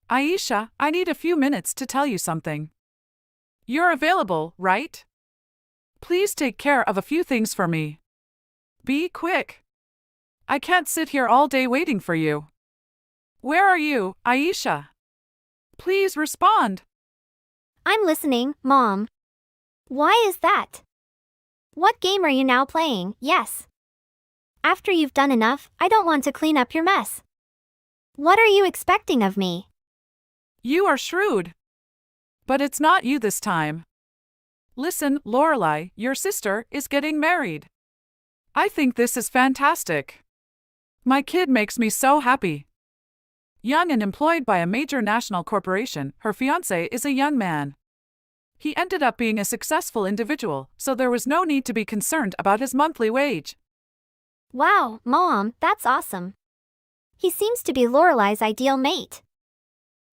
Aisha, I need a few minutes to tell you something. You're available, right? Please take care of a few things for me. Be quick. I can't sit here all day waiting for you. Where are you, Aisha? Please respond. I'm listening, Mom. Why is that? What game are you now playing? Yes. After you've done enough, I don't want to clean up your mess. What are you expecting of me? You are shrewd. But it's not you this time. Listen, Lorelai, your sister is getting married. I think this is fantastic. My kid makes me so happy. Young and employed by a major national corporation, her fiancé is a young man. He ended up being a successful individual, so there was no need to be concerned about his monthly wage. Wow, Mom, that's awesome. He seems to be Lorelai's ideal mate.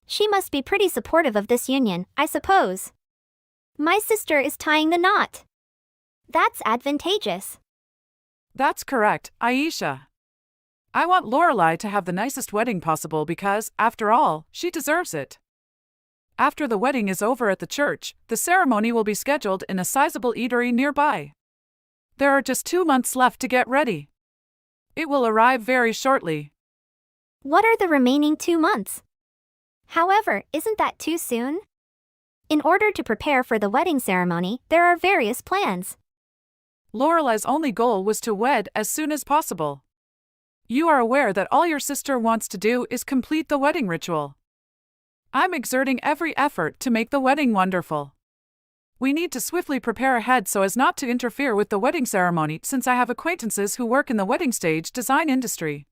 She must be pretty supportive of this union, I suppose. My sister is tying the knot. That's advantageous. That's correct, Aisha. I want Lorelai to have the nicest wedding possible because, after all, she deserves it. After the wedding is over at the church, the ceremony will be scheduled in a sizable eatery nearby. There are just 2 months left to get ready. It will arrive very shortly. What are the remaining 2 months? However, isn't that too soon? In order to prepare for the wedding ceremony, there are various plans. Lorelai's only goal was to wed as soon as possible. You are aware that all your sister wants to do is complete the wedding ritual. I'm exerting every effort to make the wedding wonderful. We need to swiftly prepare ahead so as not to interfere with the wedding ceremony since I have acquaintances who work in the wedding stage design industry.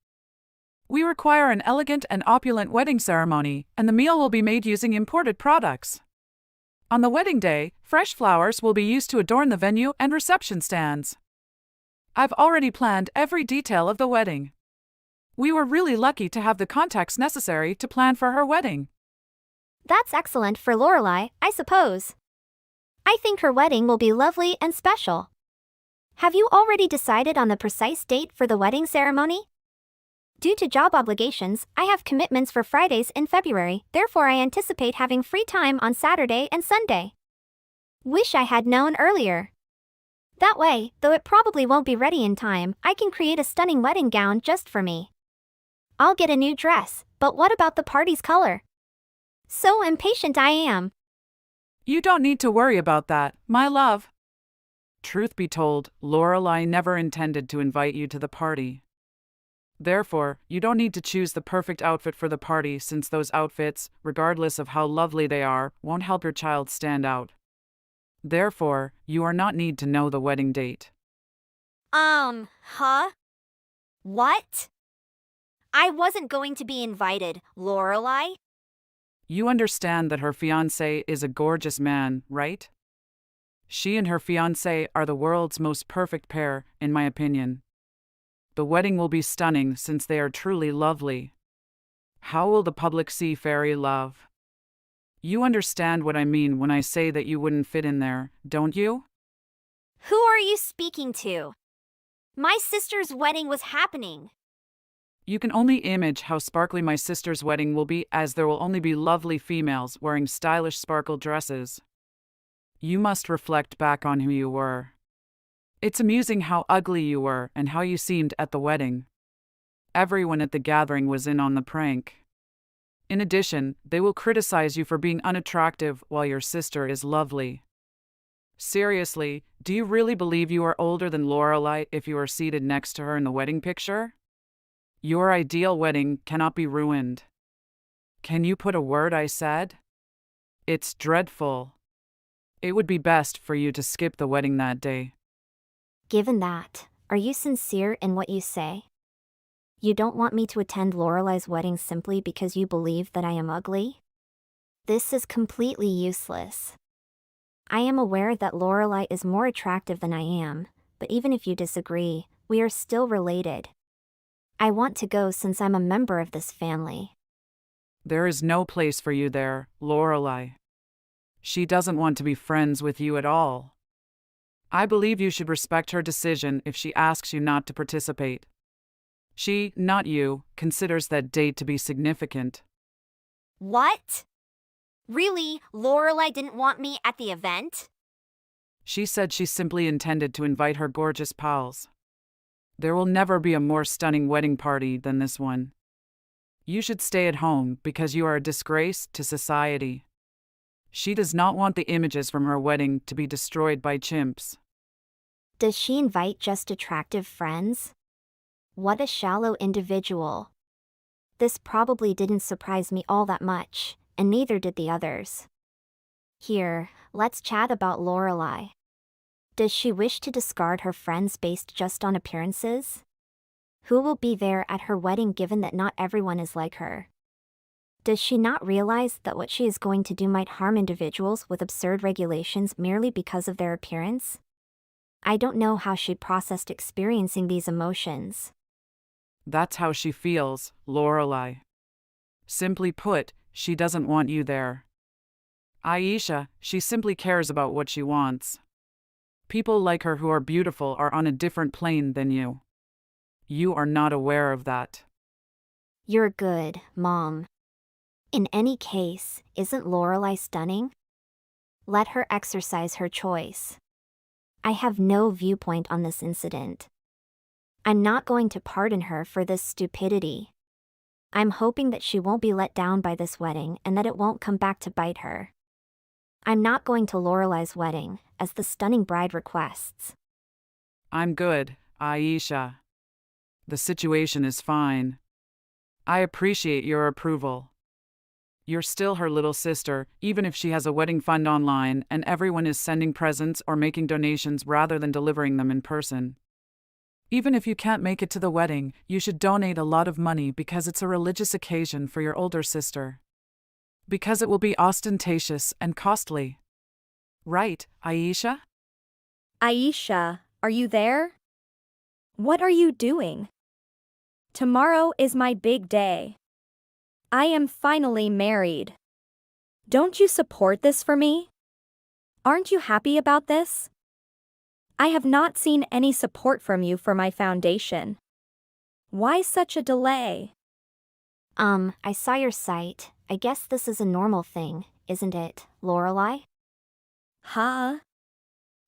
We require an elegant and opulent wedding ceremony, and the meal will be made using imported products. On the wedding day, fresh flowers will be used to adorn the venue and reception stands. I've already planned every detail of the wedding. We were really lucky to have the contacts necessary to plan for her wedding. That's excellent for Lorelai, I suppose. I think her wedding will be lovely and special. Have you already decided on the precise date for the wedding ceremony? Due to job obligations, I have commitments for Fridays in February, therefore I anticipate having free time on Saturday and Sunday. Wish I had known earlier. That way, though it probably won't be ready in time, I can create a stunning wedding gown just for me. I'll get a new dress, but what about the party's color? So impatient I am. You don't need to worry about that, my love. Truth be told, Lorelai never intended to invite you to the party. Therefore, you don't need to choose the perfect outfit for the party since those outfits, regardless of how lovely they are, won't help your child stand out. Therefore, you are not need to know the wedding date. Huh? What? I wasn't going to be invited, Lorelai. You understand that her fiancé is a gorgeous man, right? She and her fiancé are the world's most perfect pair, in my opinion. The wedding will be stunning since they are truly lovely. How will the public see fairy love? You understand what I mean when I say that you wouldn't fit in there, don't you? Who are you speaking to? My sister's wedding was happening. You can only image how sparkly my sister's wedding will be as there will only be lovely females wearing stylish sparkle dresses. You must reflect back on who you were. It's amusing how ugly you were and how you seemed at the wedding. Everyone at the gathering was in on the prank. In addition, they will criticize you for being unattractive while your sister is lovely. Seriously, do you really believe you are older than Lorelai if you are seated next to her in the wedding picture? Your ideal wedding cannot be ruined. Can you put a word I said? It's dreadful. It would be best for you to skip the wedding that day. Given that, are you sincere in what you say? You don't want me to attend Lorelai's wedding simply because you believe that I am ugly? This is completely useless. I am aware that Lorelai is more attractive than I am, but even if you disagree, we are still related. I want to go since I'm a member of this family. There is no place for you there, Lorelai. She doesn't want to be friends with you at all. I believe you should respect her decision if she asks you not to participate. She, not you, considers that date to be significant. What? Really, Lorelai didn't want me at the event? She said she simply intended to invite her gorgeous pals. There will never be a more stunning wedding party than this one. You should stay at home because you are a disgrace to society. She does not want the images from her wedding to be destroyed by chimps. Does she invite just attractive friends? What a shallow individual. This probably didn't surprise me all that much, and neither did the others. Here, let's chat about Lorelai. Does she wish to discard her friends based just on appearances? Who will be there at her wedding given that not everyone is like her? Does she not realize that what she is going to do might harm individuals with absurd regulations merely because of their appearance? I don't know how she processed experiencing these emotions. That's how she feels, Lorelai. Simply put, she doesn't want you there. Aisha, she simply cares about what she wants. People like her who are beautiful are on a different plane than you. You are not aware of that. You're good, Mom. In any case, isn't Lorelai stunning? Let her exercise her choice. I have no viewpoint on this incident. I'm not going to pardon her for this stupidity. I'm hoping that she won't be let down by this wedding and that it won't come back to bite her. I'm not going to Lorelai's wedding, as the stunning bride requests. I'm good, Aisha. The situation is fine. I appreciate your approval. You're still her little sister, even if she has a wedding fund online and everyone is sending presents or making donations rather than delivering them in person. Even if you can't make it to the wedding, you should donate a lot of money because it's a religious occasion for your older sister. Because it will be ostentatious and costly. Right, Aisha? Aisha, are you there? What are you doing? Tomorrow is my big day. I am finally married. Don't you support this for me? Aren't you happy about this? I have not seen any support from you for my foundation. Why such a delay? I saw your site. I guess this is a normal thing, isn't it, Lorelai? Huh?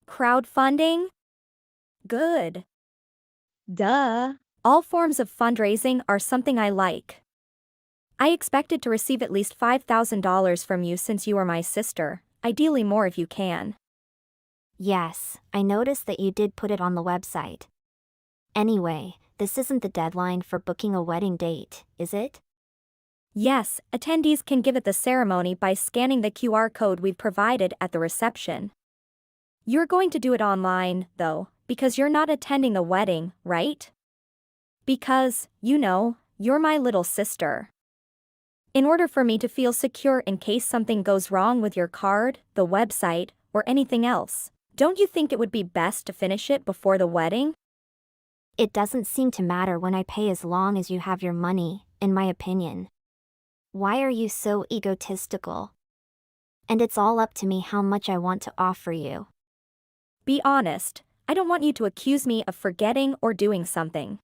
Crowdfunding? Good. Duh. All forms of fundraising are something I like. I expected to receive at least $5,000 from you since you are my sister, ideally more if you can. Yes, I noticed that you did put it on the website. Anyway, this isn't the deadline for booking a wedding date, is it? Yes, attendees can give at the ceremony by scanning the QR code we've provided at the reception. You're going to do it online, though, because you're not attending the wedding, right? Because, you're my little sister. In order for me to feel secure in case something goes wrong with your card, the website, or anything else, don't you think it would be best to finish it before the wedding? It doesn't seem to matter when I pay as long as you have your money, in my opinion. Why are you so egotistical? And it's all up to me how much I want to offer you. Be honest, I don't want you to accuse me of forgetting or doing something.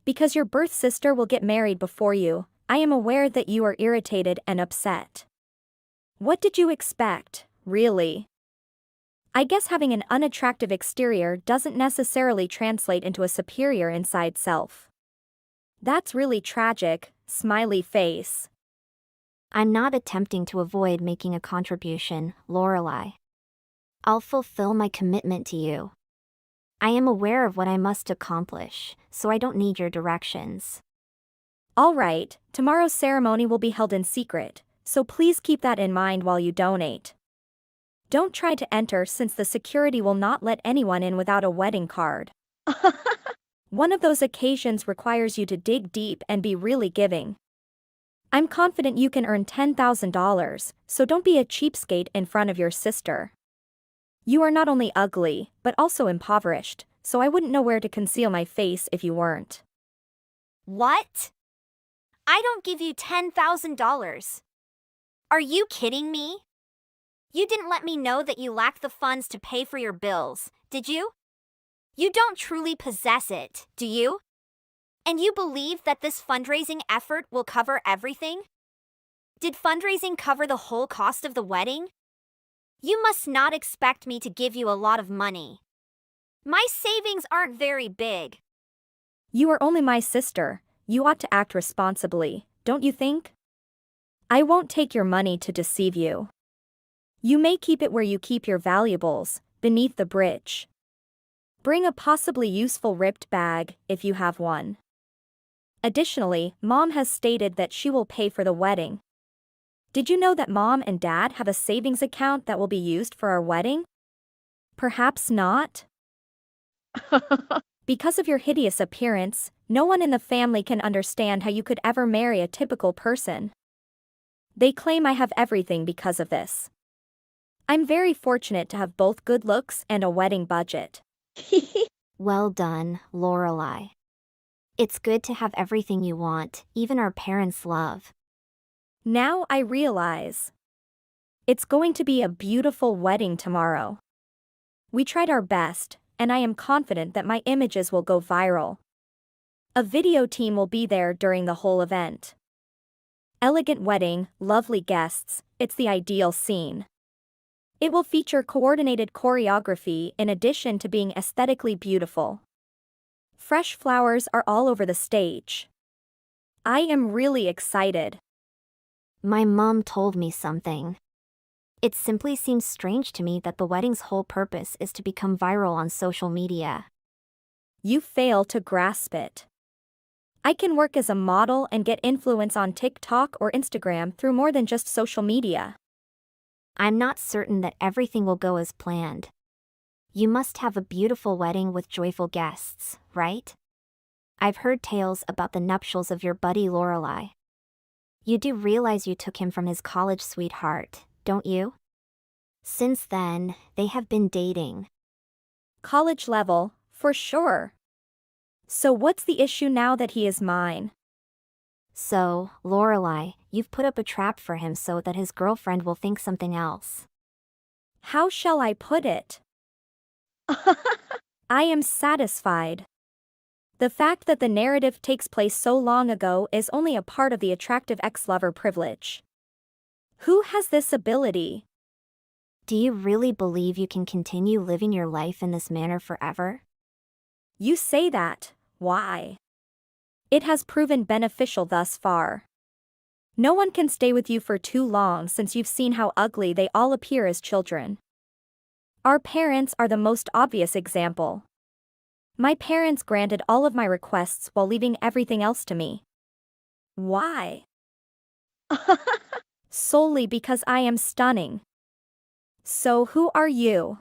Because your birth sister will get married before you, I am aware that you are irritated and upset. What did you expect, really? I guess having an unattractive exterior doesn't necessarily translate into a superior inside self. That's really tragic, smiley face. I'm not attempting to avoid making a contribution, Lorelai. I'll fulfill my commitment to you. I am aware of what I must accomplish, so I don't need your directions. All right, tomorrow's ceremony will be held in secret, so please keep that in mind while you donate. Don't try to enter since the security will not let anyone in without a wedding card. One of those occasions requires you to dig deep and be really giving. I'm confident you can earn $10,000, so don't be a cheapskate in front of your sister. You are not only ugly, but also impoverished, so I wouldn't know where to conceal my face if you weren't. What? I don't give you $10,000. Are you kidding me? You didn't let me know that you lack the funds to pay for your bills, did you? You don't truly possess it, do you? And you believe that this fundraising effort will cover everything? Did fundraising cover the whole cost of the wedding? You must not expect me to give you a lot of money. My savings aren't very big. You are only my sister. You ought to act responsibly, don't you think? I won't take your money to deceive you. You may keep it where you keep your valuables, beneath the bridge. Bring a possibly useful ripped bag, if you have one. Additionally, Mom has stated that she will pay for the wedding. Did you know that Mom and Dad have a savings account that will be used for our wedding? Perhaps not? Because of your hideous appearance, no one in the family can understand how you could ever marry a typical person. They claim I have everything because of this. I'm very fortunate to have both good looks and a wedding budget. Well done, Lorelai. It's good to have everything you want, even our parents' love. Now I realize. It's going to be a beautiful wedding tomorrow. We tried our best, and I am confident that my images will go viral. A video team will be there during the whole event. Elegant wedding, lovely guests, it's the ideal scene. It will feature coordinated choreography in addition to being aesthetically beautiful. Fresh flowers are all over the stage. I am really excited. My mom told me something. It simply seems strange to me that the wedding's whole purpose is to become viral on social media. You fail to grasp it. I can work as a model and get influence on TikTok or Instagram through more than just social media. I'm not certain that everything will go as planned. You must have a beautiful wedding with joyful guests, right? I've heard tales about the nuptials of your buddy Lorelai. You do realize you took him from his college sweetheart, don't you? Since then, they have been dating. College level, for sure. So what's the issue now that he is mine? So, Lorelai, you've put up a trap for him so that his girlfriend will think something else. How shall I put it? I am satisfied. The fact that the narrative takes place so long ago is only a part of the attractive ex-lover privilege. Who has this ability? Do you really believe you can continue living your life in this manner forever? You say that, why? It has proven beneficial thus far. No one can stay with you for too long since you've seen how ugly they all appear as children. Our parents are the most obvious example. My parents granted all of my requests while leaving everything else to me. Why? Solely because I am stunning. So who are you?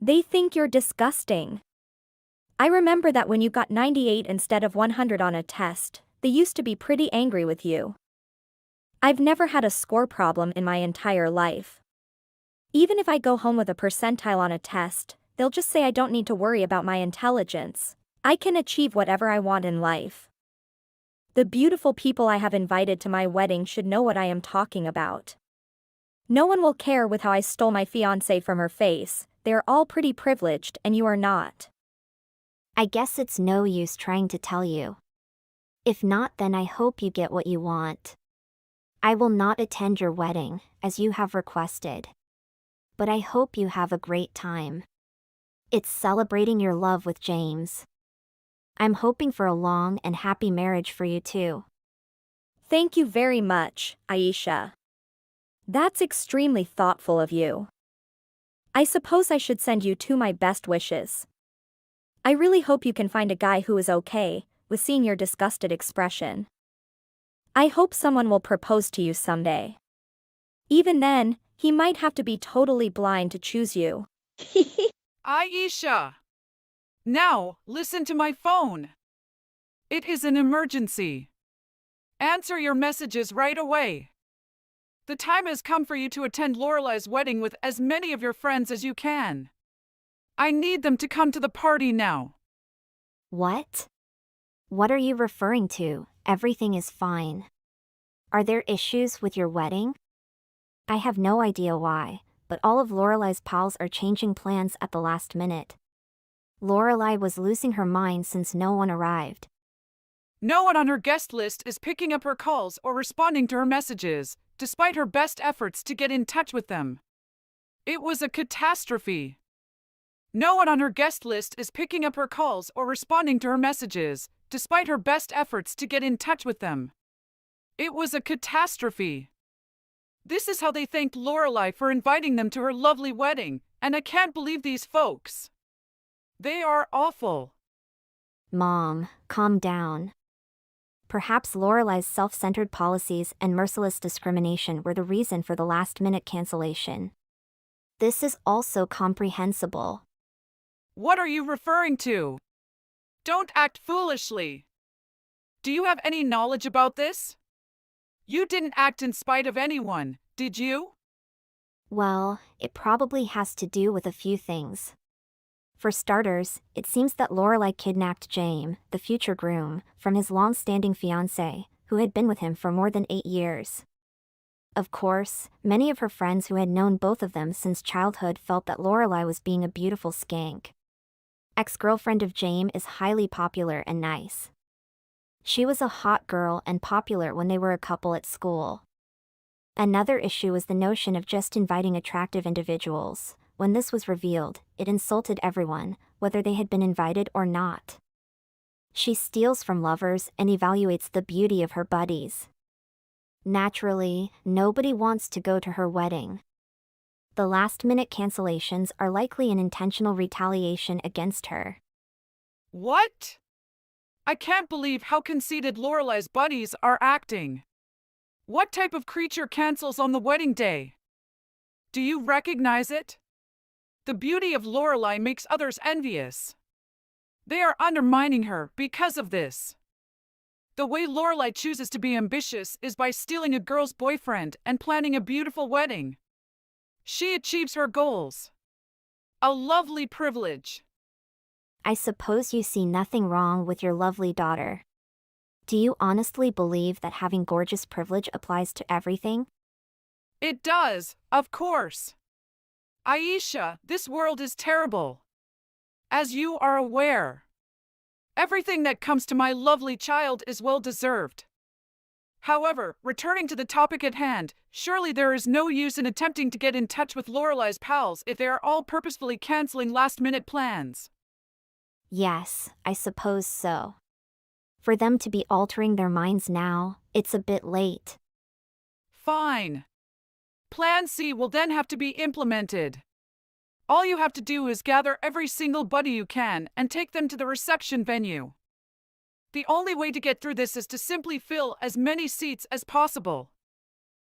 They think you're disgusting. I remember that when you got 98 instead of 100 on a test, they used to be pretty angry with you. I've never had a score problem in my entire life. Even if I go home with a percentile on a test, they'll just say I don't need to worry about my intelligence. I can achieve whatever I want in life. The beautiful people I have invited to my wedding should know what I am talking about. No one will care with how I stole my fiancée from her face. They are all pretty privileged and you are not. I guess it's no use trying to tell you. If not, then I hope you get what you want. I will not attend your wedding, as you have requested. But I hope you have a great time. It's celebrating your love with James. I'm hoping for a long and happy marriage for you too. Thank you very much, Aisha. That's extremely thoughtful of you. I suppose I should send you two my best wishes. I really hope you can find a guy who is okay with seeing your disgusted expression. I hope someone will propose to you someday. Even then, he might have to be totally blind to choose you. Aisha! Now, listen to my phone. It is an emergency. Answer your messages right away. The time has come for you to attend Lorelai's wedding with as many of your friends as you can. I need them to come to the party now. What? What are you referring to? Everything is fine. Are there issues with your wedding? I have no idea why, but all of Lorelai's pals are changing plans at the last minute. Lorelai was losing her mind since no one arrived. No one on her guest list is picking up her calls or responding to her messages, despite her best efforts to get in touch with them. It was a catastrophe. No one on her guest list is picking up her calls or responding to her messages, despite her best efforts to get in touch with them. It was a catastrophe. This is how they thanked Lorelai for inviting them to her lovely wedding, and I can't believe these folks. They are awful. Mom, calm down. Perhaps Lorelai's self-centered policies and merciless discrimination were the reason for the last-minute cancellation. This is also comprehensible. What are you referring to? Don't act foolishly. Do you have any knowledge about this? You didn't act in spite of anyone, did you? Well, it probably has to do with a few things. For starters, it seems that Lorelai kidnapped James, the future groom, from his long-standing fiancé, who had been with him for more than 8 years. Of course, many of her friends who had known both of them since childhood felt that Lorelai was being a beautiful skank. Ex-girlfriend of James is highly popular and nice. She was a hot girl and popular when they were a couple at school. Another issue was the notion of just inviting attractive individuals. When this was revealed, it insulted everyone, whether they had been invited or not. She steals from lovers and evaluates the beauty of her buddies. Naturally, nobody wants to go to her wedding. The last-minute cancellations are likely an intentional retaliation against her. What? I can't believe how conceited Lorelai's buddies are acting. What type of creature cancels on the wedding day? Do you recognize it? The beauty of Lorelai makes others envious. They are undermining her because of this. The way Lorelai chooses to be ambitious is by stealing a girl's boyfriend and planning a beautiful wedding. She achieves her goals. A lovely privilege. I suppose you see nothing wrong with your lovely daughter. Do you honestly believe that having gorgeous privilege applies to everything? It does, of course. Aisha, this world is terrible. As you are aware. Everything that comes to my lovely child is well deserved. However, returning to the topic at hand, surely there is no use in attempting to get in touch with Lorelai's pals if they are all purposefully canceling last-minute plans. Yes, I suppose so. For them to be altering their minds now, it's a bit late. Fine. Plan C will then have to be implemented. All you have to do is gather every single buddy you can and take them to the reception venue. The only way to get through this is to simply fill as many seats as possible.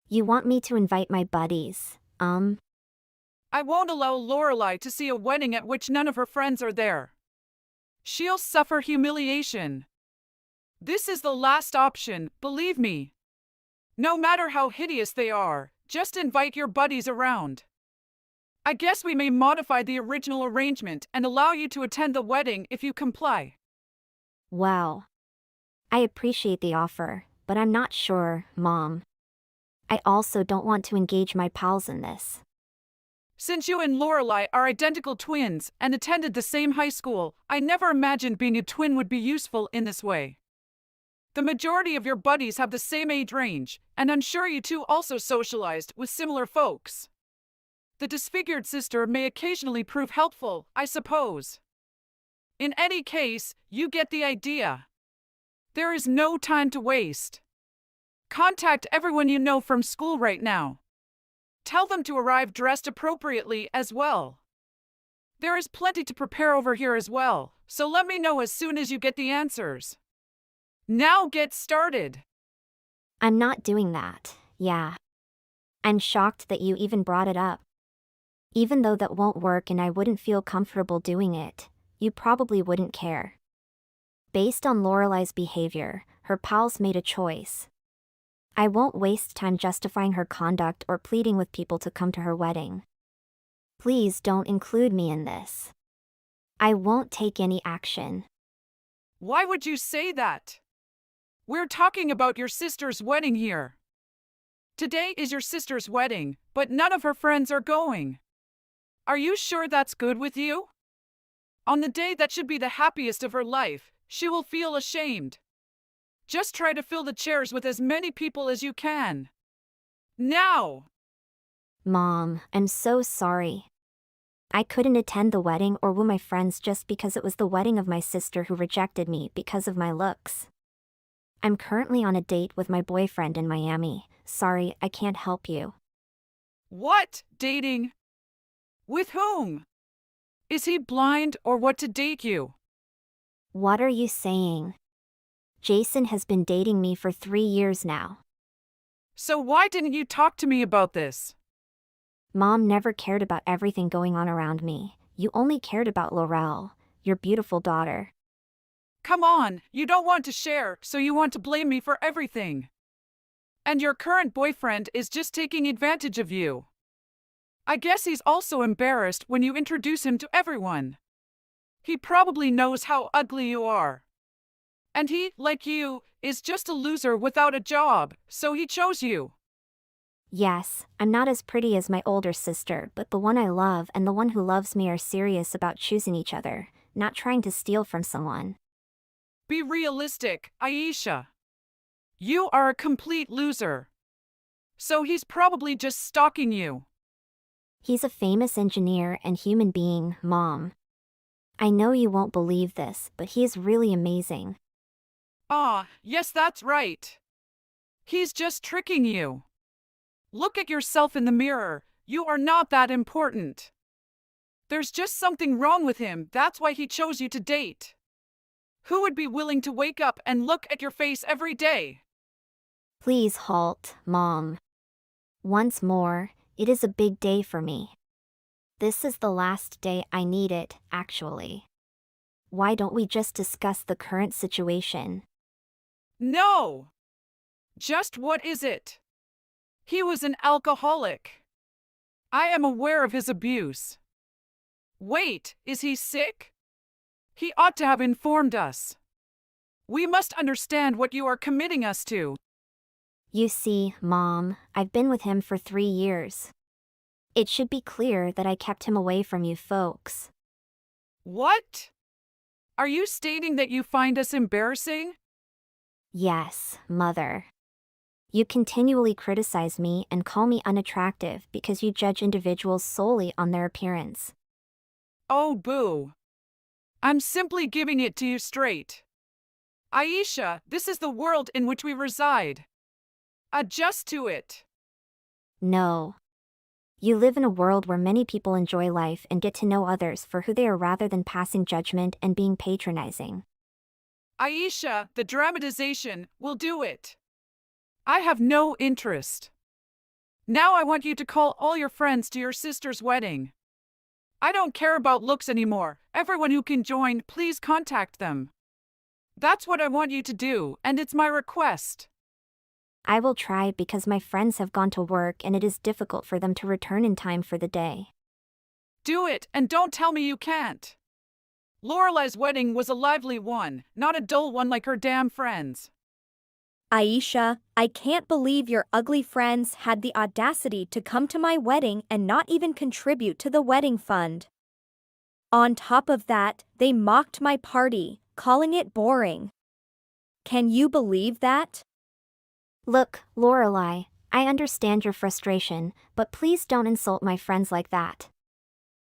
You want me to invite my buddies, I won't allow Lorelai to see a wedding at which none of her friends are there. She'll suffer humiliation. This is the last option, believe me. No matter how hideous they are, just invite your buddies around. I guess we may modify the original arrangement and allow you to attend the wedding if you comply. Wow. I appreciate the offer, but I'm not sure, Mom. I also don't want to engage my pals in this. Since you and Lorelai are identical twins and attended the same high school, I never imagined being a twin would be useful in this way. The majority of your buddies have the same age range, and I'm sure you two also socialized with similar folks. The disfigured sister may occasionally prove helpful, I suppose. In any case, you get the idea. There is no time to waste. Contact everyone you know from school right now. Tell them to arrive dressed appropriately as well. There is plenty to prepare over here as well, so let me know as soon as you get the answers. Now get started. I'm not doing that, yeah. I'm shocked that you even brought it up. Even though that won't work and I wouldn't feel comfortable doing it, you probably wouldn't care. Based on Lorelai's behavior, her pals made a choice. I won't waste time justifying her conduct or pleading with people to come to her wedding. Please don't include me in this. I won't take any action. Why would you say that? We're talking about your sister's wedding here. Today is your sister's wedding, but none of her friends are going. Are you sure that's good with you? On the day that should be the happiest of her life, she will feel ashamed. Just try to fill the chairs with as many people as you can. Now! Mom, I'm so sorry. I couldn't attend the wedding or woo my friends just because it was the wedding of my sister who rejected me because of my looks. I'm currently on a date with my boyfriend in Miami. Sorry, I can't help you. What? Dating? With whom? Is he blind or what to date you? What are you saying? Jason has been dating me for 3 years now. So why didn't you talk to me about this? Mom never cared about everything going on around me. You only cared about Laurel, your beautiful daughter. Come on, you don't want to share, so you want to blame me for everything. And your current boyfriend is just taking advantage of you. I guess he's also embarrassed when you introduce him to everyone. He probably knows how ugly you are. And he, like you, is just a loser without a job, so he chose you. Yes, I'm not as pretty as my older sister, but the one I love and the one who loves me are serious about choosing each other, not trying to steal from someone. Be realistic, Aisha. You are a complete loser. So he's probably just stalking you. He's a famous engineer and human being, Mom. I know you won't believe this, but he is really amazing. Ah, yes, that's right. He's just tricking you. Look at yourself in the mirror. You are not that important. There's just something wrong with him. That's why he chose you to date. Who would be willing to wake up and look at your face every day? Please halt, Mom. Once more, it is a big day for me. This is the last day I need it, actually. Why don't we just discuss the current situation? No! Just what is it? He was an alcoholic. I am aware of his abuse. Wait, is he sick? He ought to have informed us. We must understand what you are committing us to. You see, Mom, I've been with him for 3 years. It should be clear that I kept him away from you folks. What? Are you stating that you find us embarrassing? Yes, Mother. You continually criticize me and call me unattractive because you judge individuals solely on their appearance. Oh, boo. I'm simply giving it to you straight. Aisha, this is the world in which we reside. Adjust to it. No. You live in a world where many people enjoy life and get to know others for who they are rather than passing judgment and being patronizing. Aisha, the dramatization will do it. I have no interest. Now I want you to call all your friends to your sister's wedding. I don't care about looks anymore. Everyone who can join, please contact them. That's what I want you to do, and it's my request. I will try because my friends have gone to work and it is difficult for them to return in time for the day. Do it, and don't tell me you can't. Lorelei's wedding was a lively one, not a dull one like her damn friends. Aisha, I can't believe your ugly friends had the audacity to come to my wedding and not even contribute to the wedding fund. On top of that, they mocked my party, calling it boring. Can you believe that? Look, Lorelei, I understand your frustration, but please don't insult my friends like that.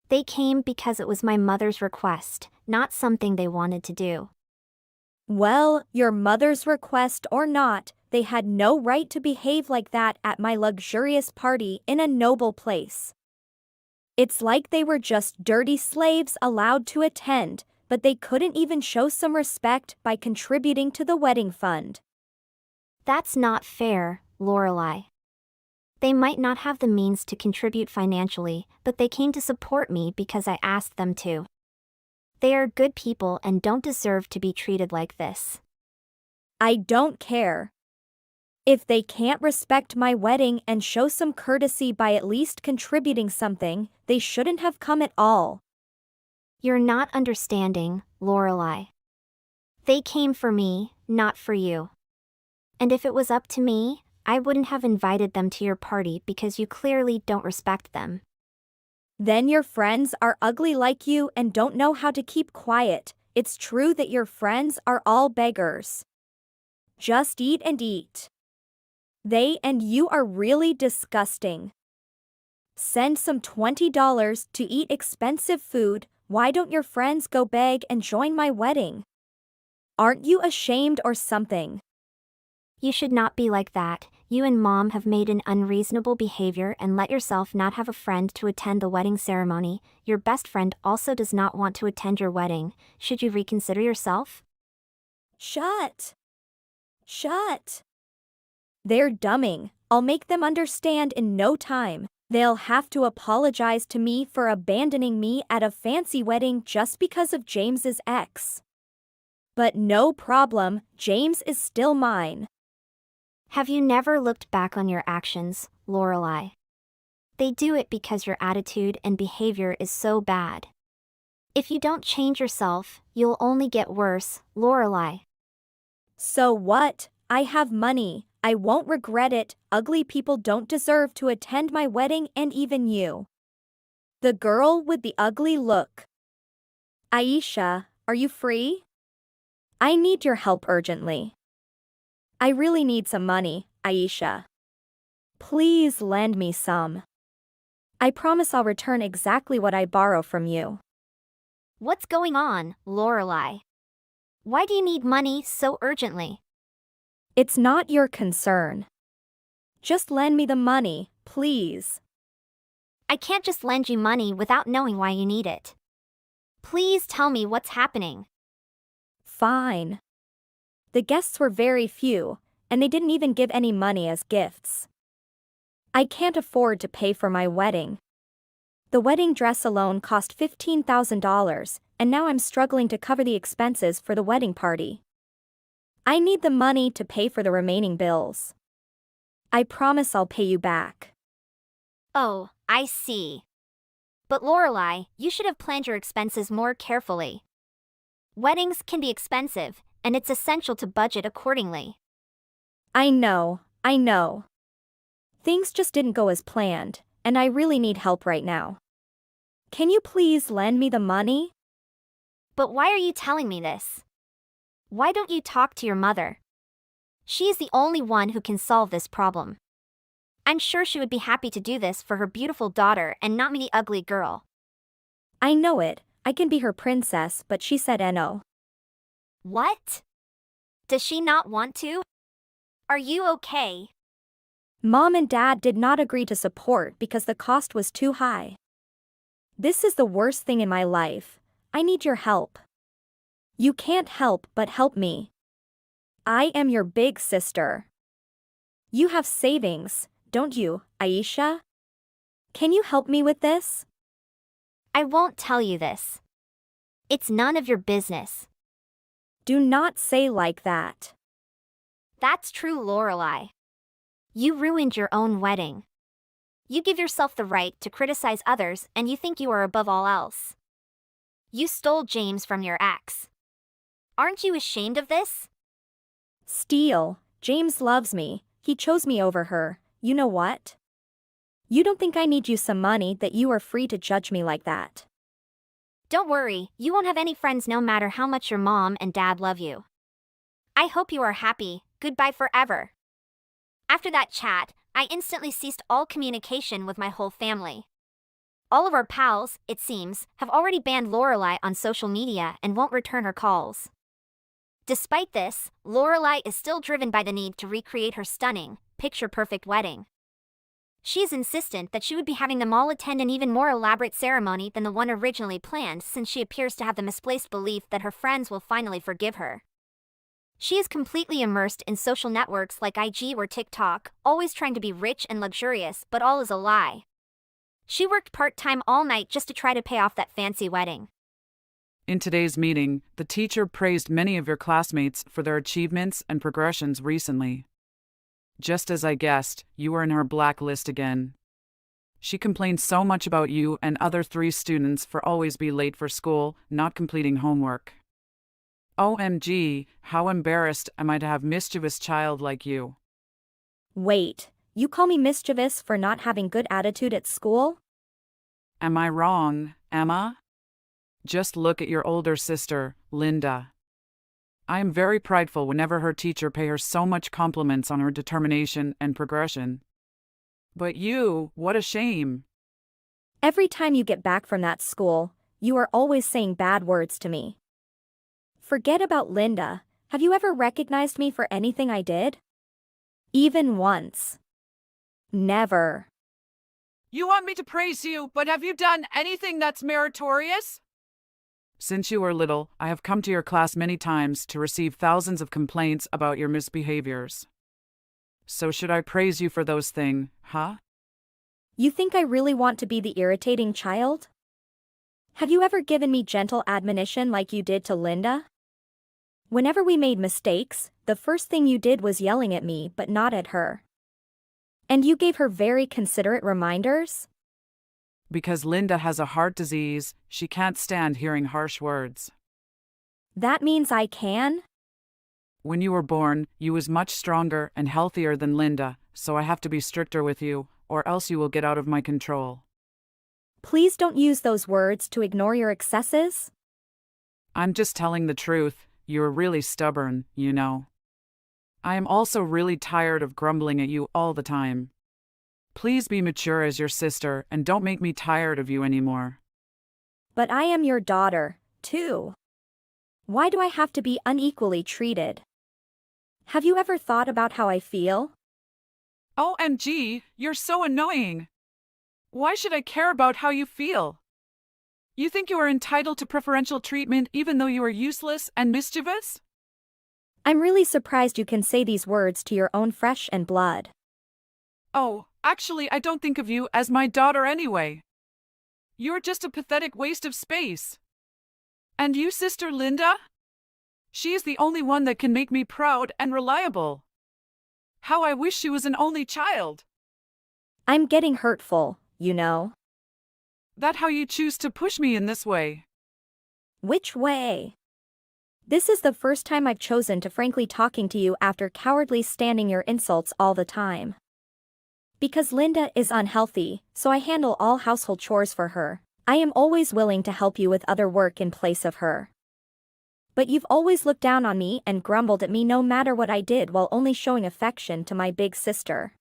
They came because it was my mother's request, not something they wanted to do. Well, your mother's request or not, they had no right to behave like that at my luxurious party in a noble place. It's like they were just dirty slaves allowed to attend, but they couldn't even show some respect by contributing to the wedding fund. That's not fair, Lorelei. They might not have the means to contribute financially, but they came to support me because I asked them to. They are good people and don't deserve to be treated like this. I don't care. If they can't respect my wedding and show some courtesy by at least contributing something, they shouldn't have come at all. You're not understanding, Lorelei. They came for me, not for you. And if it was up to me, I wouldn't have invited them to your party because you clearly don't respect them. Then your friends are ugly like you and don't know how to keep quiet. It's true that your friends are all beggars. Just eat and eat. They and you are really disgusting. Send some $20 to eat expensive food. Why don't your friends go beg and join my wedding? Aren't you ashamed or something? You should not be like that. You and mom have made an unreasonable behavior and let yourself not have a friend to attend the wedding ceremony. Your best friend also does not want to attend your wedding. Should you reconsider yourself? Shut. They're dumbing. I'll make them understand in no time. They'll have to apologize to me for abandoning me at a fancy wedding just because of James's ex. But no problem, James is still mine. Have you never looked back on your actions, Lorelai? They do it because your attitude and behavior is so bad. If you don't change yourself, you'll only get worse, Lorelai. So what? I have money. I won't regret it. Ugly people don't deserve to attend my wedding, and even you. The girl with the ugly look. Aisha, are you free? I need your help urgently. I really need some money, Aisha. Please lend me some. I promise I'll return exactly what I borrow from you. What's going on, Lorelai? Why do you need money so urgently? It's not your concern. Just lend me the money, please. I can't just lend you money without knowing why you need it. Please tell me what's happening. Fine. The guests were very few, and they didn't even give any money as gifts. I can't afford to pay for my wedding. The wedding dress alone cost $15,000, and now I'm struggling to cover the expenses for the wedding party. I need the money to pay for the remaining bills. I promise I'll pay you back. Oh, I see. But Lorelai, you should have planned your expenses more carefully. Weddings can be expensive, and it's essential to budget accordingly. I know. Things just didn't go as planned, and I really need help right now. Can you please lend me the money? But why are you telling me this? Why don't you talk to your mother? She is the only one who can solve this problem. I'm sure she would be happy to do this for her beautiful daughter and not me, the ugly girl. I know it. I can be her princess, but she said no. What? Does she not want to? Are you okay? Mom and Dad did not agree to support because the cost was too high. This is the worst thing in my life. I need your help. You can't help but help me. I am your big sister. You have savings, don't you, Aisha? Can you help me with this? I won't tell you this. It's none of your business. Do not say like that. That's true, Lorelai. You ruined your own wedding. You give yourself the right to criticize others and you think you are above all else. You stole James from your ex. Aren't you ashamed of this? Steal. James loves me. He chose me over her. You know what? You don't think I need you some money that you are free to judge me like that. Don't worry, you won't have any friends no matter how much your mom and dad love you. I hope you are happy. Goodbye forever. After that chat, I instantly ceased all communication with my whole family. All of our pals, it seems, have already banned Lorelai on social media and won't return her calls. Despite this, Lorelai is still driven by the need to recreate her stunning, picture-perfect wedding. She is insistent that she would be having them all attend an even more elaborate ceremony than the one originally planned, since she appears to have the misplaced belief that her friends will finally forgive her. She is completely immersed in social networks like IG or TikTok, always trying to be rich and luxurious, but all is a lie. She worked part-time all night just to try to pay off that fancy wedding. In today's meeting, the teacher praised many of your classmates for their achievements and progressions recently. Just as I guessed, you were in her blacklist again. She complained so much about you and other 3 students for always be late for school, not completing homework. OMG, how embarrassed am I to have mischievous child like you. Wait, you call me mischievous for not having good attitude at school? Am I wrong, Emma? Just look at your older sister, Linda. I am very prideful whenever her teacher pay her so much compliments on her determination and progression. But you, what a shame. Every time you get back from that school, you are always saying bad words to me. Forget about Linda. Have you ever recognized me for anything I did? Even once. Never. You want me to praise you, but have you done anything that's meritorious? Since you were little, I have come to your class many times to receive thousands of complaints about your misbehaviors. So should I praise you for those things, huh? You think I really want to be the irritating child? Have you ever given me gentle admonition like you did to Linda? Whenever we made mistakes, the first thing you did was yelling at me but not at her. And you gave her very considerate reminders? Because Linda has a heart disease, she can't stand hearing harsh words. That means I can? When you were born, you was much stronger and healthier than Linda, so I have to be stricter with you, or else you will get out of my control. Please don't use those words to ignore your excesses. I'm just telling the truth. You're really stubborn, you know. I am also really tired of grumbling at you all the time. Please be mature as your sister and don't make me tired of you anymore. But I am your daughter, too. Why do I have to be unequally treated? Have you ever thought about how I feel? OMG, you're so annoying. Why should I care about how you feel? You think you are entitled to preferential treatment even though you are useless and mischievous? I'm really surprised you can say these words to your own flesh and blood. Oh, actually, I don't think of you as my daughter anyway. You're just a pathetic waste of space. And you, Sister Linda? She is the only one that can make me proud and reliable. How I wish she was an only child. I'm getting hurtful, you know. That how you choose to push me in this way? Which way? This is the first time I've chosen to frankly talking to you after cowardly standing your insults all the time. Because Linda is unhealthy, so I handle all household chores for her. I am always willing to help you with other work in place of her. But you've always looked down on me and grumbled at me no matter what I did while only showing affection to my big sister.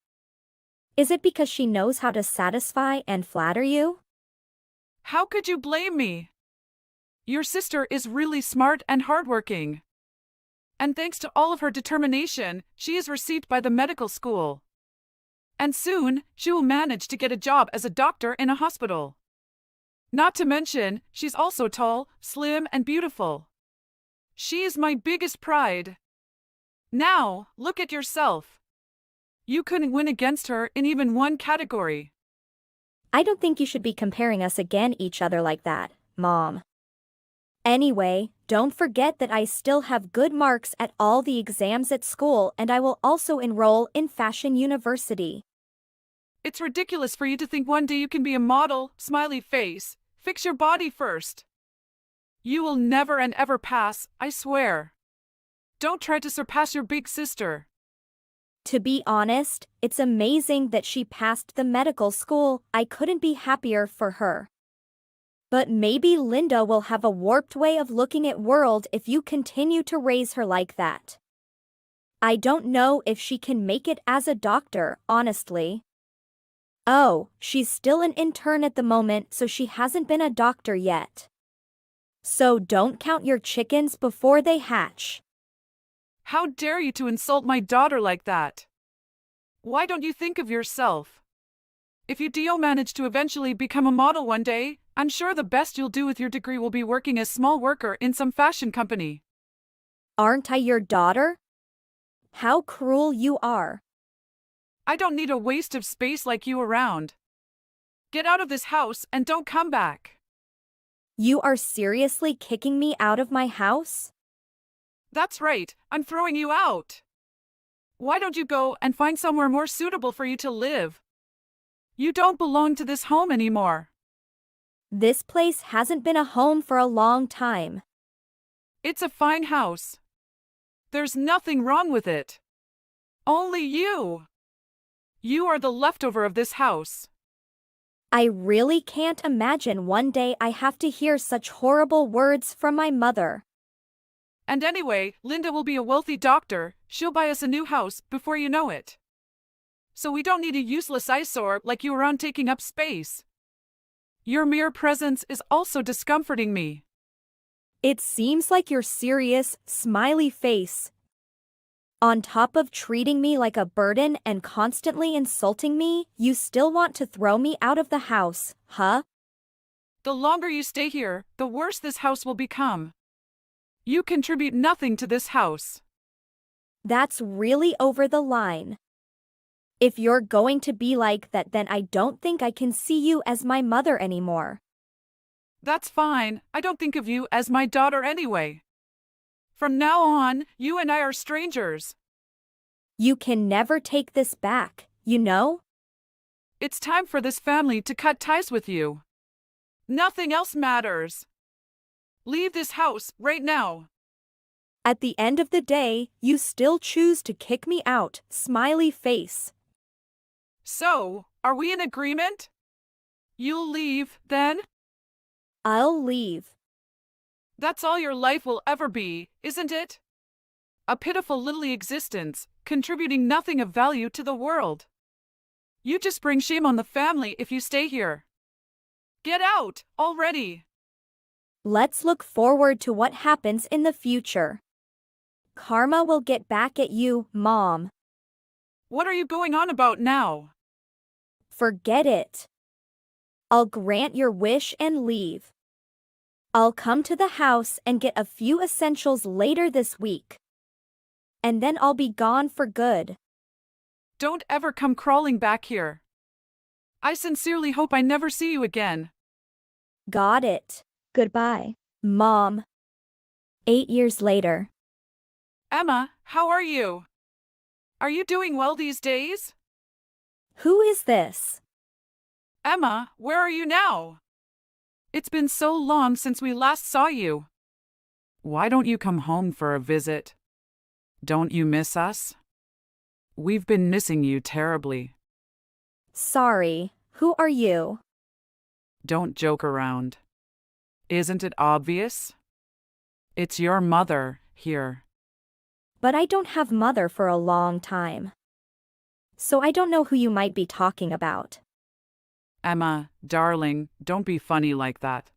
Is it because she knows how to satisfy and flatter you? How could you blame me? Your sister is really smart and hardworking. And thanks to all of her determination, she is received by the medical school. And soon, she will manage to get a job as a doctor in a hospital. Not to mention, she's also tall, slim, and beautiful. She is my biggest pride. Now, look at yourself. You couldn't win against her in even one category. I don't think you should be comparing us again each other like that, Mom. Anyway, don't forget that I still have good marks at all the exams at school and I will also enroll in Fashion University. It's ridiculous for you to think one day you can be a model, smiley face. Fix your body first. You will never and ever pass, I swear. Don't try to surpass your big sister. To be honest, it's amazing that she passed the medical school. I couldn't be happier for her. But maybe Linda will have a warped way of looking at world if you continue to raise her like that. I don't know if she can make it as a doctor, honestly. Oh, she's still an intern at the moment, so she hasn't been a doctor yet. So don't count your chickens before they hatch. How dare you to insult my daughter like that? Why don't you think of yourself? If you do manage to eventually become a model one day, I'm sure the best you'll do with your degree will be working as small worker in some fashion company. Aren't I your daughter? How cruel you are. I don't need a waste of space like you around. Get out of this house and don't come back. You are seriously kicking me out of my house? That's right, I'm throwing you out. Why don't you go and find somewhere more suitable for you to live? You don't belong to this home anymore. This place hasn't been a home for a long time. It's a fine house. There's nothing wrong with it. Only you. You are the leftover of this house. I really can't imagine one day I have to hear such horrible words from my mother. And anyway, Linda will be a wealthy doctor. She'll buy us a new house before you know it. So we don't need a useless eyesore like you around taking up space. Your mere presence is also discomforting me. It seems like you're serious, smiley face. On top of treating me like a burden and constantly insulting me, you still want to throw me out of the house, huh? The longer you stay here, the worse this house will become. You contribute nothing to this house. That's really over the line. If you're going to be like that, then I don't think I can see you as my mother anymore. That's fine. I don't think of you as my daughter anyway. From now on, you and I are strangers. You can never take this back, you know? It's time for this family to cut ties with you. Nothing else matters. Leave this house right now. At the end of the day, you still choose to kick me out, smiley face. So, are we in agreement? You'll leave, then? I'll leave. That's all your life will ever be, isn't it? A pitiful little existence, contributing nothing of value to the world. You just bring shame on the family if you stay here. Get out, already! Let's look forward to what happens in the future. Karma will get back at you, Mom. What are you going on about now? Forget it. I'll grant your wish and leave. I'll come to the house and get a few essentials later this week. And then I'll be gone for good. Don't ever come crawling back here. I sincerely hope I never see you again. Got it. Goodbye, Mom. 8 years later. Emma, how are you? Are you doing well these days? Who is this? Emma, where are you now? It's been so long since we last saw you. Why don't you come home for a visit? Don't you miss us? We've been missing you terribly. Sorry, who are you? Don't joke around. Isn't it obvious? It's your mother, here. But I don't have mother for a long time. So I don't know who you might be talking about. Emma, darling, don't be funny like that.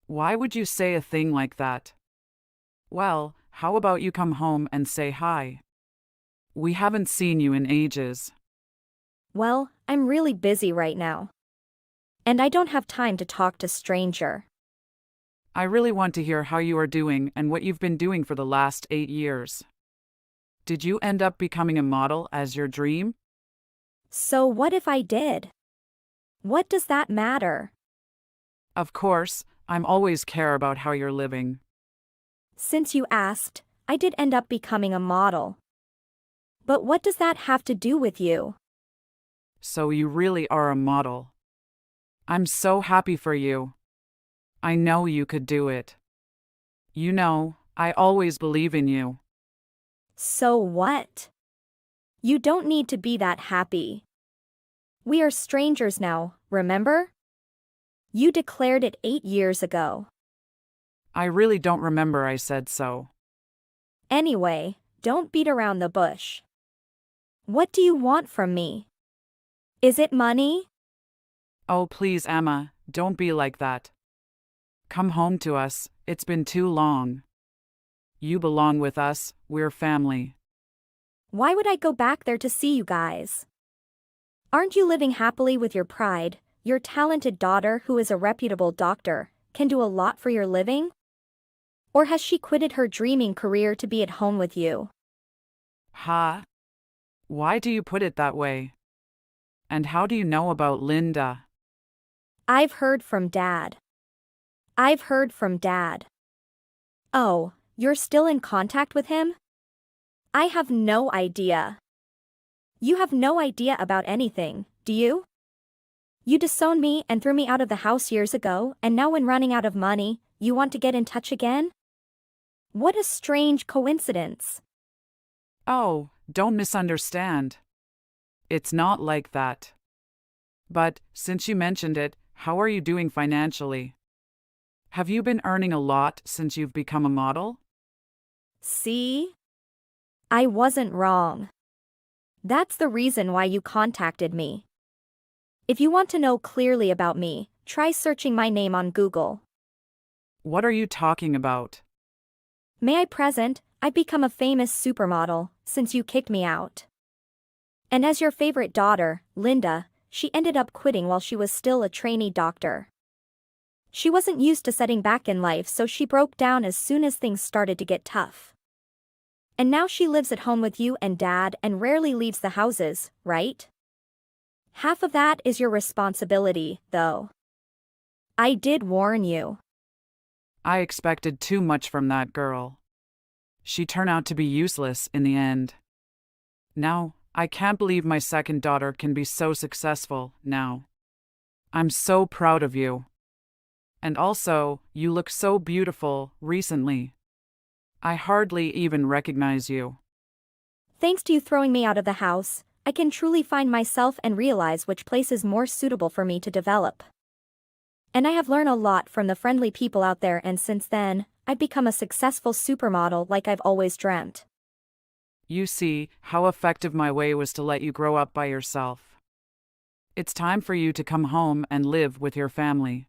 Why would you say a thing like that? Well, how about you come home and say hi? We haven't seen you in ages. Well, I'm really busy right now. And I don't have time to talk to stranger. I really want to hear how you are doing and what you've been doing for the last 8 years. Did you end up becoming a model as your dream? So what if I did? What does that matter? Of course, I'm always care about how you're living. Since you asked, I did end up becoming a model. But what does that have to do with you? So you really are a model. I'm so happy for you. I know you could do it. You know, I always believe in you. So what? You don't need to be that happy. We are strangers now, remember? You declared it 8 years ago. I really don't remember I said so. Anyway, don't beat around the bush. What do you want from me? Is it money? Oh, please, Emma, don't be like that. Come home to us, it's been too long. You belong with us, we're family. Why would I go back there to see you guys? Aren't you living happily with your pride? Your talented daughter, who is a reputable doctor, can do a lot for your living? Or has she quitted her dreaming career to be at home with you? Huh? Why do you put it that way? And how do you know about Linda? I've heard from Dad. I've heard from Dad. Oh, you're still in contact with him? I have no idea. You have no idea about anything, do you? You disowned me and threw me out of the house years ago, and now when running out of money, you want to get in touch again? What a strange coincidence. Oh, don't misunderstand. It's not like that. But, since you mentioned it, how are you doing financially? Have you been earning a lot since you've become a model? See? I wasn't wrong. That's the reason why you contacted me. If you want to know clearly about me, try searching my name on Google. What are you talking about? May I present, I've become a famous supermodel since you kicked me out. And as your favorite daughter, Linda, she ended up quitting while she was still a trainee doctor. She wasn't used to setting back in life, so she broke down as soon as things started to get tough. And now she lives at home with you and Dad and rarely leaves the houses, right? Half of that is your responsibility, though. I did warn you. I expected too much from that girl. She turned out to be useless in the end. Now, I can't believe my second daughter can be so successful now. I'm so proud of you. And also, you look so beautiful recently. I hardly even recognize you. Thanks to you throwing me out of the house, I can truly find myself and realize which place is more suitable for me to develop. And I have learned a lot from the friendly people out there, and since then, I've become a successful supermodel like I've always dreamt. You see how effective my way was to let you grow up by yourself. It's time for you to come home and live with your family.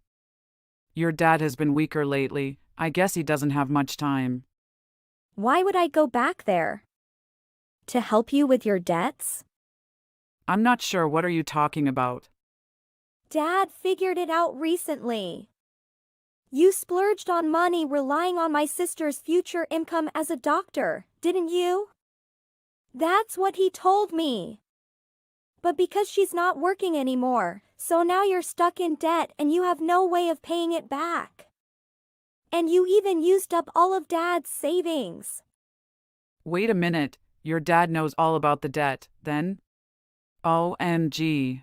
Your dad has been weaker lately. I guess he doesn't have much time. Why would I go back there? To help you with your debts? I'm not sure, what are you talking about? Dad figured it out recently. You splurged on money relying on my sister's future income as a doctor, didn't you? That's what he told me. But because she's not working anymore, so now you're stuck in debt and you have no way of paying it back. And you even used up all of Dad's savings. Wait a minute, your dad knows all about the debt, then? OMG.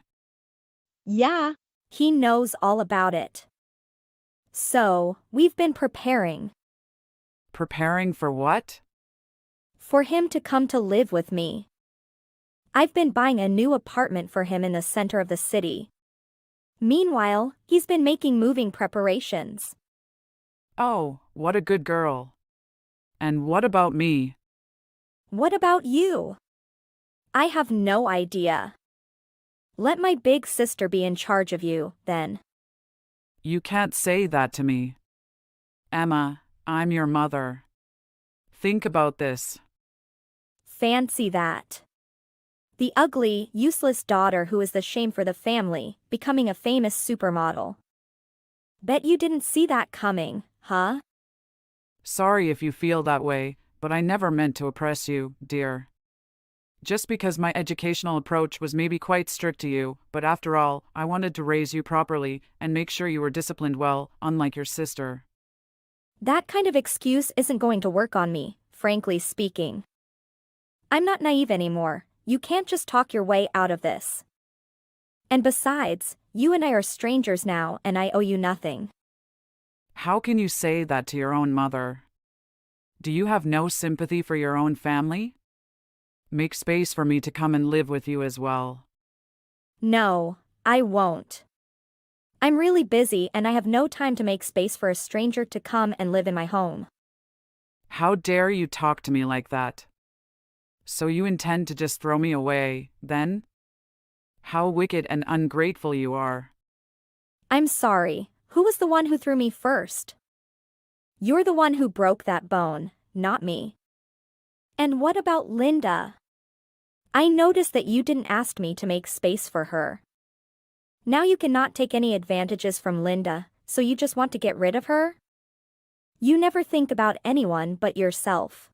Yeah, he knows all about it. So, we've been preparing. Preparing for what? For him to come to live with me. I've been buying a new apartment for him in the center of the city. Meanwhile, he's been making moving preparations. Oh, what a good girl. And what about me? What about you? I have no idea. Let my big sister be in charge of you, then. You can't say that to me. Emma, I'm your mother. Think about this. Fancy that. The ugly, useless daughter who is the shame for the family, becoming a famous supermodel. Bet you didn't see that coming, huh? Sorry if you feel that way, but I never meant to oppress you, dear. Just because my educational approach was maybe quite strict to you, but after all, I wanted to raise you properly and make sure you were disciplined well, unlike your sister. That kind of excuse isn't going to work on me, frankly speaking. I'm not naive anymore. You can't just talk your way out of this. And besides, you and I are strangers now and I owe you nothing. How can you say that to your own mother? Do you have no sympathy for your own family? Make space for me to come and live with you as well. No, I won't. I'm really busy and I have no time to make space for a stranger to come and live in my home. How dare you talk to me like that? So you intend to just throw me away, then? How wicked and ungrateful you are. I'm sorry, who was the one who threw me first? You're the one who broke that bone, not me. And what about Linda? I noticed that you didn't ask me to make space for her. Now you cannot take any advantages from Linda, so you just want to get rid of her? You never think about anyone but yourself.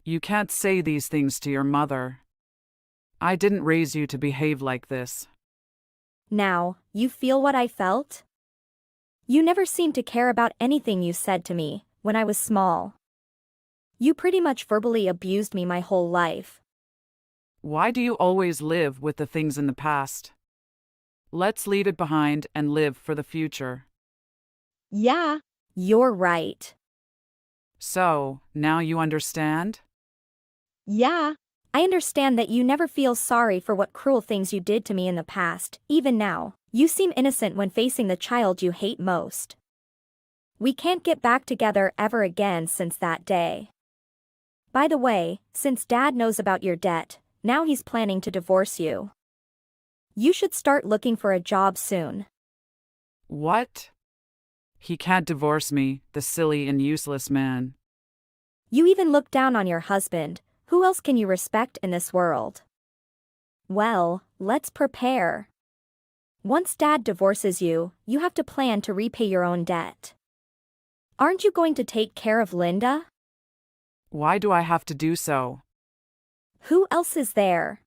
You can't say these things to your mother. I didn't raise you to behave like this. Now, you feel what I felt? You never seemed to care about anything you said to me when I was small. You pretty much verbally abused me my whole life. Why do you always live with the things in the past? Let's leave it behind and live for the future. Yeah, you're right. So, now you understand? Yeah, I understand that you never feel sorry for what cruel things you did to me in the past. Even now, you seem innocent when facing the child you hate most. We can't get back together ever again since that day. By the way, since Dad knows about your debt, now he's planning to divorce you. You should start looking for a job soon. What? He can't divorce me, the silly and useless man. You even look down on your husband. Who else can you respect in this world? Well, let's prepare. Once Dad divorces you, you have to plan to repay your own debt. Aren't you going to take care of Linda? Why do I have to do so? Who else is there?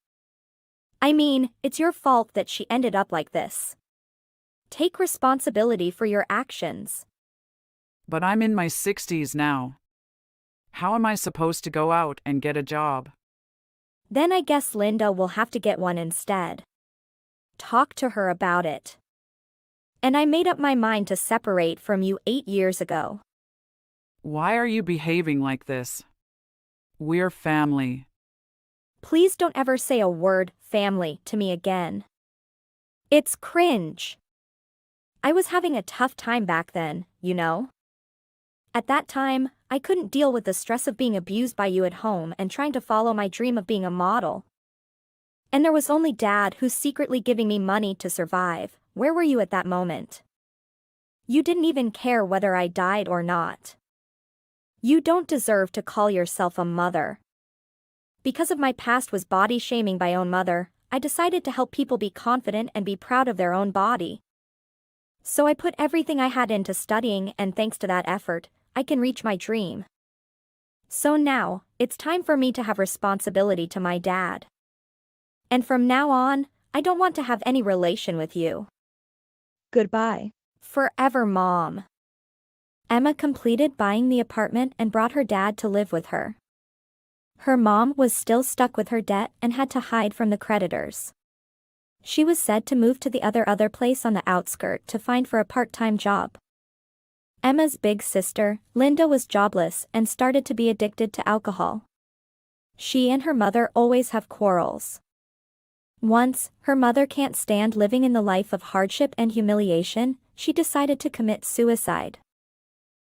I mean, it's your fault that she ended up like this. Take responsibility for your actions. But I'm in my 60s now. How am I supposed to go out and get a job? Then I guess Linda will have to get one instead. Talk to her about it. And I made up my mind to separate from you 8 years ago. Why are you behaving like this? We're family. Please don't ever say a word, family, to me again. It's cringe. I was having a tough time back then, you know? At that time, I couldn't deal with the stress of being abused by you at home and trying to follow my dream of being a model. And there was only Dad who's secretly giving me money to survive. Where were you at that moment? You didn't even care whether I died or not. You don't deserve to call yourself a mother. Because of my past was body shaming by own mother, I decided to help people be confident and be proud of their own body. So I put everything I had into studying, and thanks to that effort, I can reach my dream. So now, it's time for me to have responsibility to my dad. And from now on, I don't want to have any relation with you. Goodbye. Forever, Mom. Emma completed buying the apartment and brought her dad to live with her. Her mom was still stuck with her debt and had to hide from the creditors. She was said to move to the other place on the outskirt to find for a part-time job. Emma's big sister, Linda, was jobless and started to be addicted to alcohol. She and her mother always have quarrels. Once, her mother can't stand living in the life of hardship and humiliation, she decided to commit suicide.